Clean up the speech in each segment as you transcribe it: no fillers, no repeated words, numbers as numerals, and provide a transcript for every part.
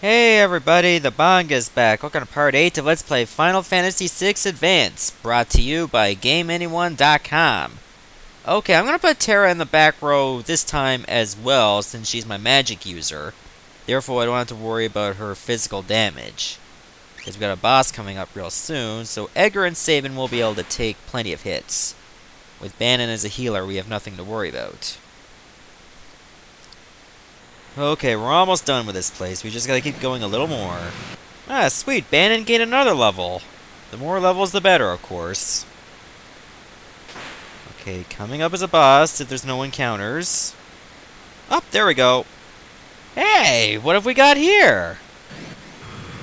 Hey everybody, the Banga's back. Welcome to part 8 of Let's Play Final Fantasy VI Advance, brought to you by GameAnyone.com. Okay, I'm gonna put Terra in the back row this time as well, since she's my magic user. Therefore, I don't have to worry about her physical damage. Because we got a boss coming up real soon, so Edgar and Sabin will be able to take plenty of hits. With Banon as a healer, we have nothing to worry about. Okay, we're almost done with this place. We just gotta keep going a little more. Ah, sweet. Banon gained another level. The more levels, the better, of course. Okay, coming up as a boss if there's no encounters. Oh, there we go. Hey, what have we got here?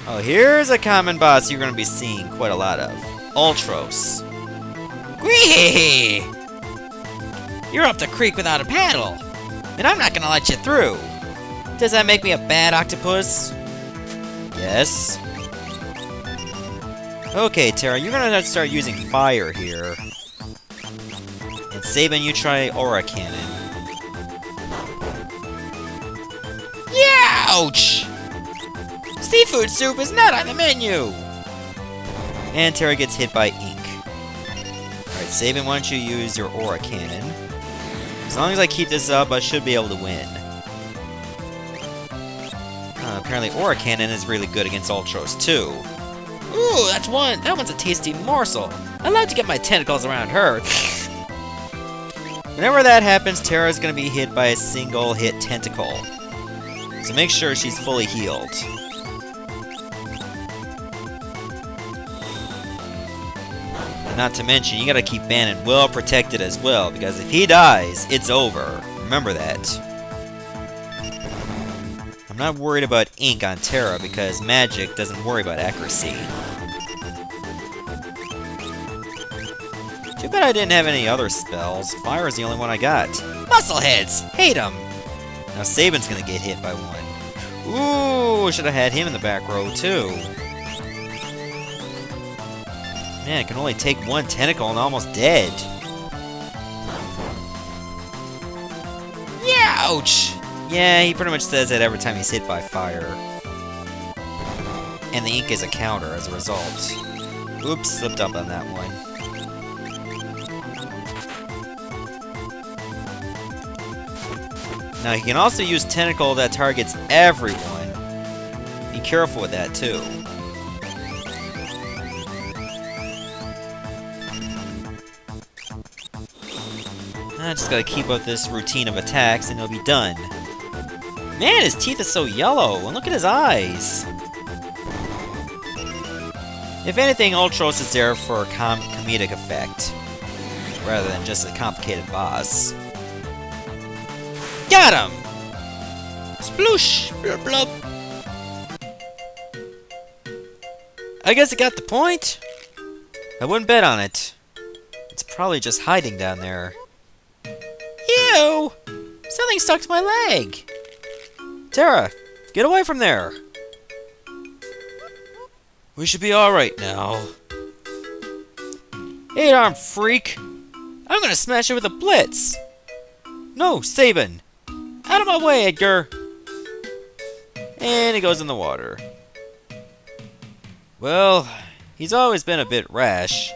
Oh, here's a common boss you're gonna be seeing quite a lot of. Ultros. Whee! You're up the creek without a paddle, and I'm not gonna let you through. Does that make me a bad octopus? Yes. Okay, Terra, you're gonna have to start using fire here. And Sabin, you try aura cannon. Ouch! Seafood soup is not on the menu! And Terra gets hit by ink. Alright, Sabin, why don't you use your aura cannon? As long as I keep this up, I should be able to win. Apparently Aura Cannon is really good against Ultros, too. Ooh, that one's a tasty morsel. I'd like to get my tentacles around her. Whenever that happens, Terra's gonna be hit by a single hit tentacle. So make sure she's fully healed. And not to mention, you gotta keep Banon well protected as well, because if he dies, it's over. Remember that. I'm not worried about ink on Terra because magic doesn't worry about accuracy. Too bad I didn't have any other spells. Fire is the only one I got. Muscleheads! Hate them! Now Sabin's gonna get hit by one. Ooh, should have had him in the back row too. Man, it can only take one tentacle and almost dead. Ouch! Yeah, he pretty much says that every time he's hit by fire. And the ink is a counter as a result. Oops, slipped up on that one. Now he can also use Tentacle that targets everyone. Be careful with that too. I just gotta keep up this routine of attacks and he'll be done. Man, his teeth are so yellow, and look at his eyes. If anything, Ultros is there for a comedic effect, rather than just a complicated boss. Got him! Sploosh! Blub blub! I guess I got the point. I wouldn't bet on it. It's probably just hiding down there. Ew! Something stuck to my leg! Terra, get away from there! We should be alright now. 8-arm freak! I'm gonna smash it with a blitz! No, Sabin! Out of my way, Edgar! And he goes in the water. Well, he's always been a bit rash.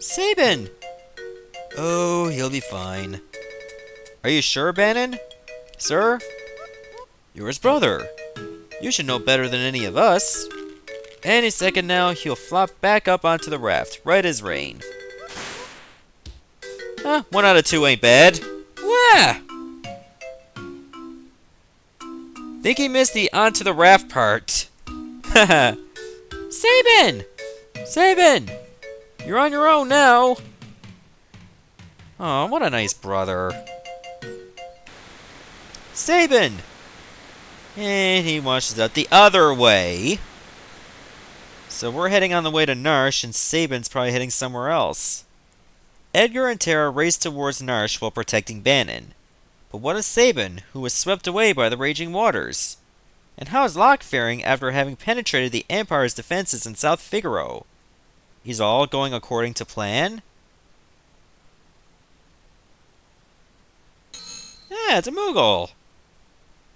Sabin! Oh, he'll be fine. Are you sure, Banon? Sir? You're his brother. You should know better than any of us. Any second now, he'll flop back up onto the raft, right as rain. 1 out of 2 ain't bad. Wah! Think he missed the onto the raft part. Haha. Sabin! Sabin! You're on your own now. Oh, what a nice brother. Sabin! And he washes out the other way. So we're heading on the way to Narshe, and Sabin's probably heading somewhere else. Edgar and Terra race towards Narshe while protecting Banon. But what is Sabin, who was swept away by the raging waters? And how is Locke faring after having penetrated the Empire's defenses in South Figaro? Is all going according to plan? Yeah, it's a Mughal.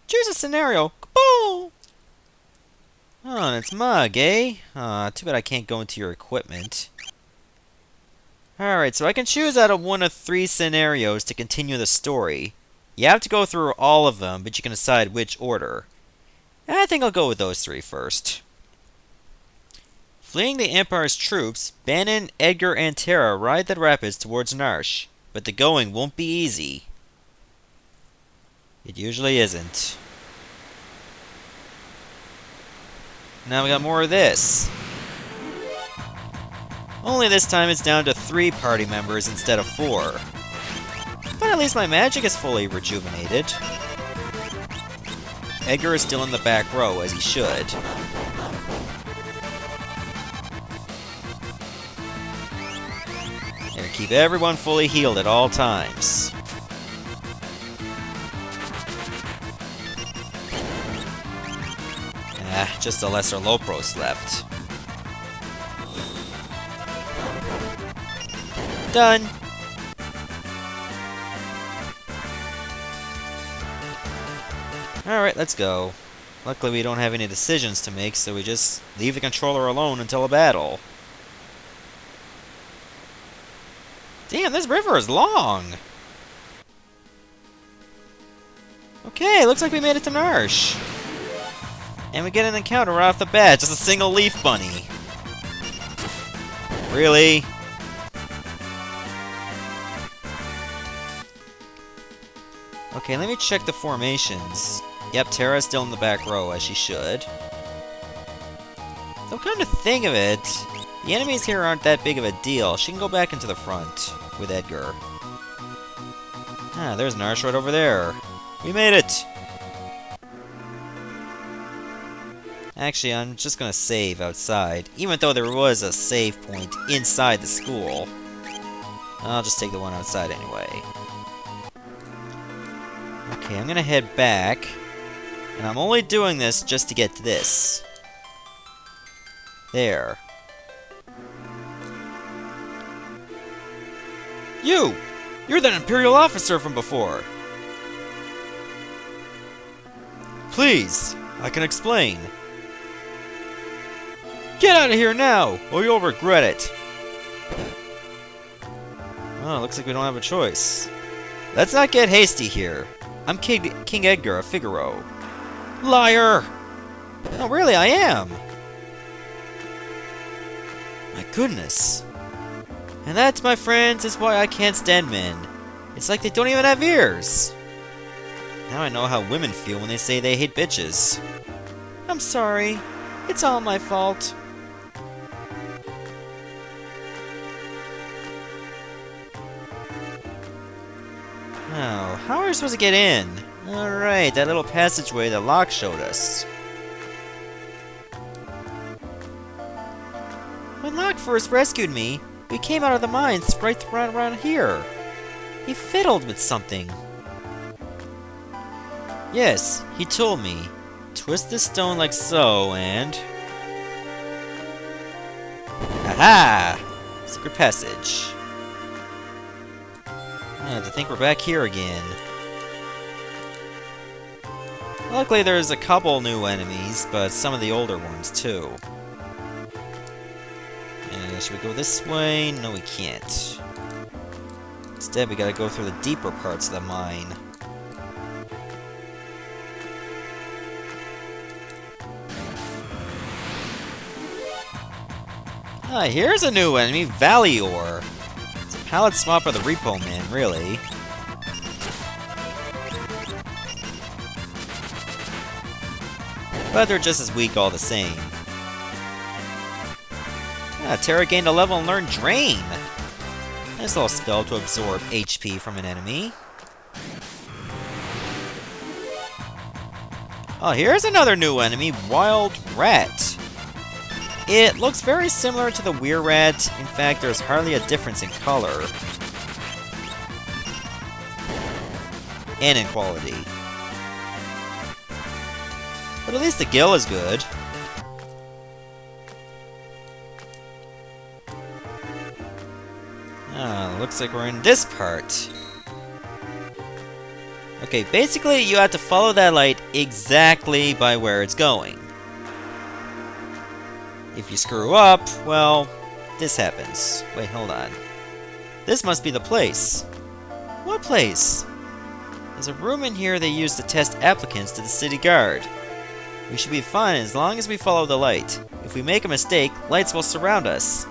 Choose a scenario. Kaboom! Oh, and it's Mug, eh? Too bad I can't go into your equipment. Alright, so I can choose out of one of 3 scenarios to continue the story. You have to go through all of them, but you can decide which order. And I think I'll go with those 3 first. Fleeing the Empire's troops, Banon, Edgar, and Terra ride the rapids towards Narshe, but the going won't be easy. It usually isn't. Now we got more of this. Only this time it's down to 3 party members instead of 4. But at least my magic is fully rejuvenated. Edgar is still in the back row, as he should. There, keep everyone fully healed at all times. Just a lesser Ultros left. Done! Alright, let's go. Luckily we don't have any decisions to make, so we just leave the controller alone until a battle. Damn, this river is long! Okay, looks like we made it to Narshe. And we get an encounter right off the bat, just a single leaf bunny. Really? Okay, let me check the formations. Yep, Terra's still in the back row, as she should. Though come to think of it, the enemies here aren't that big of a deal. She can go back into the front with Edgar. Ah, there's Narshe right over there. We made it! Actually, I'm just gonna save outside, even though there was a save point inside the school. I'll just take the one outside anyway. Okay, I'm gonna head back, and I'm only doing this just to get to this. There. You! You're that Imperial officer from before! Please, I can explain. Get out of here now, or you'll regret it! Oh, looks like we don't have a choice. Let's not get hasty here. I'm King Edgar of Figaro. Liar! No, really, I am! My goodness. And that, my friends, is why I can't stand men. It's like they don't even have ears. Now I know how women feel when they say they hate bitches. I'm sorry. It's all my fault. Oh, how are we supposed to get in? Alright, that little passageway that Locke showed us. When Locke first rescued me, we came out of the mines right around here. He fiddled with something. Yes, he told me. Twist the stone like so, and... Aha! Secret passage. To think we're back here again. Luckily there's a couple new enemies, but some of the older ones too. And should we go this way? No, we can't. Instead we gotta go through the deeper parts of the mine. Ah, here's a new enemy, Valley Ore. It's a pallet swap of the Repo Man, really. But they're just as weak all the same. Ah, Terra gained a level and learned Drain. Nice little spell to absorb HP from an enemy. Oh, here's another new enemy, Wild Rat. It looks very similar to the Weir Rat. In fact, there's hardly a difference in color. And in quality. But at least the gill is good. Ah, looks like we're in this part. Okay, basically you have to follow that light exactly by where it's going. If you screw up, well, this happens. Wait, hold on. This must be the place. What place? There's a room in here they use to test applicants to the city guard. We should be fine as long as we follow the light. If we make a mistake, lights will surround us.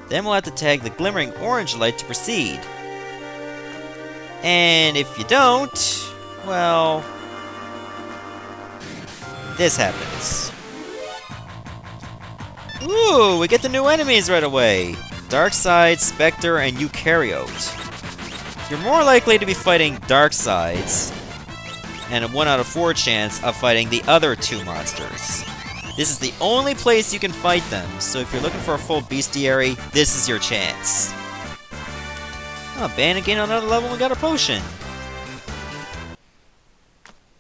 Then we'll have to tag the glimmering orange light to proceed. And if you don't, well, this happens. Ooh, we get the new enemies right away. Darkseid, Spectre, and Eukaryote. You're more likely to be fighting Darkseids, and a 1 out of 4 chance of fighting the other 2 monsters. This is the only place you can fight them, so if you're looking for a full bestiary, this is your chance. Oh, Banon gained another level and got a potion.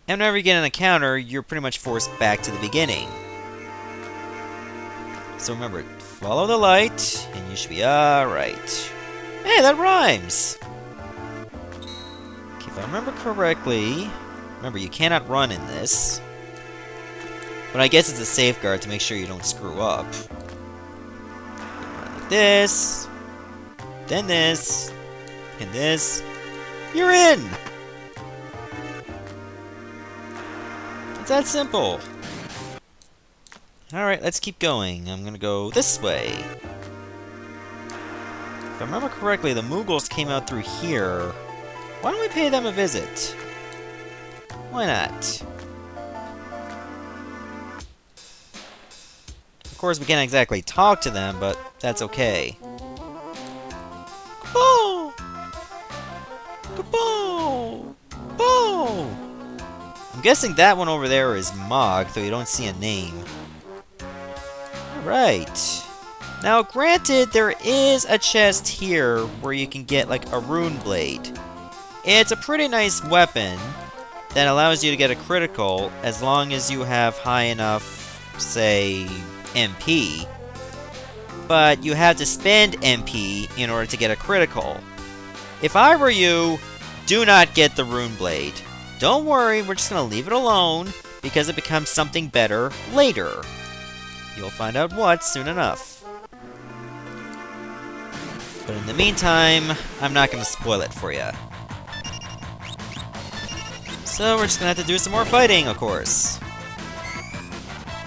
And whenever you get an encounter, you're pretty much forced back to the beginning. So remember, follow the light, and you should be alright. Hey, that rhymes! Okay, if I remember correctly... Remember, you cannot run in this. But I guess it's a safeguard to make sure you don't screw up. Like this. Then this. And this. You're in! It's that simple. Alright, let's keep going. I'm gonna go this way. If I remember correctly, the Mughals came out through here. Why don't we pay them a visit? Why not? Of course, we can't exactly talk to them, but that's okay. Kaboom! Kaboom! Boom! I'm guessing that one over there is Mog, though you don't see a name. Alright. Now, granted, there is a chest here where you can get, like, a rune blade. It's a pretty nice weapon that allows you to get a critical as long as you have high enough, say, MP. But you have to spend MP in order to get a critical. If I were you, do not get the rune blade. Don't worry, we're just going to leave it alone because it becomes something better later. You'll find out what soon enough. But in the meantime, I'm not going to spoil it for you. So we're just gonna have to do some more fighting, of course.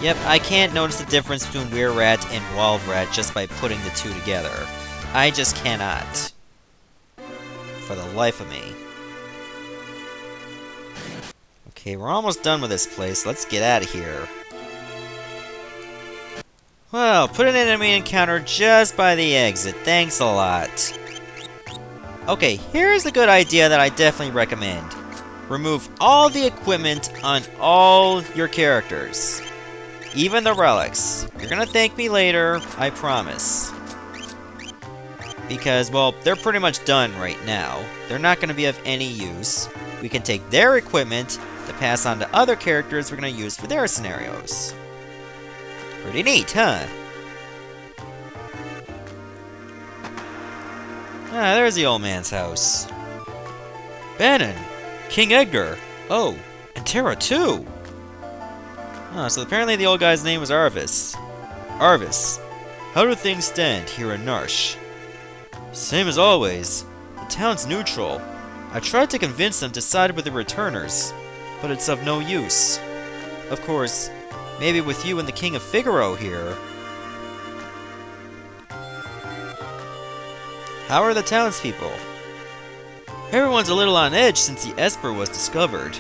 Yep, I can't notice the difference between Wererat and Walvrat just by putting the two together. I just cannot. For the life of me. Okay, we're almost done with this place. Let's get out of here. Well, put an enemy encounter just by the exit. Thanks a lot. Okay, here's a good idea that I definitely recommend. Remove all the equipment on all your characters. Even the relics. You're gonna thank me later, I promise. Because, well, they're pretty much done right now. They're not gonna be of any use. We can take their equipment to pass on to other characters we're gonna use for their scenarios. Pretty neat, huh? Ah, there's the old man's house. Banon! King Edgar! Oh, and Terra too! So apparently the old guy's name was Arvis. Arvis, how do things stand here in Narshe? Same as always. The town's neutral. I tried to convince them to side with the returners, but it's of no use. Of course, maybe with you and the King of Figaro here. How are the townspeople? Everyone's a little on edge since the Esper was discovered.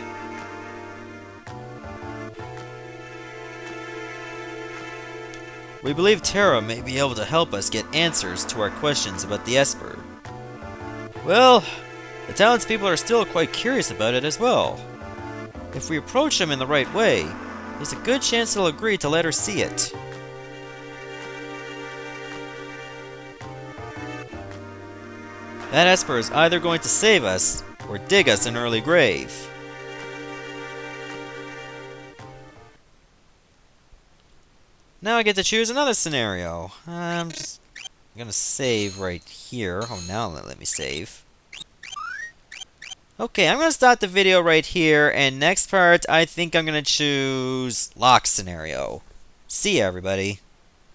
We believe Terra may be able to help us get answers to our questions about the Esper. Well, the townspeople are still quite curious about it as well. If we approach them in the right way, there's a good chance they'll agree to let her see it. That Esper is either going to save us, or dig us an early grave. Now I get to choose another scenario. I'm gonna save right here. Oh, now let me save. Okay, I'm gonna stop the video right here, and next part, I think I'm gonna choose Locke's scenario. See ya, everybody.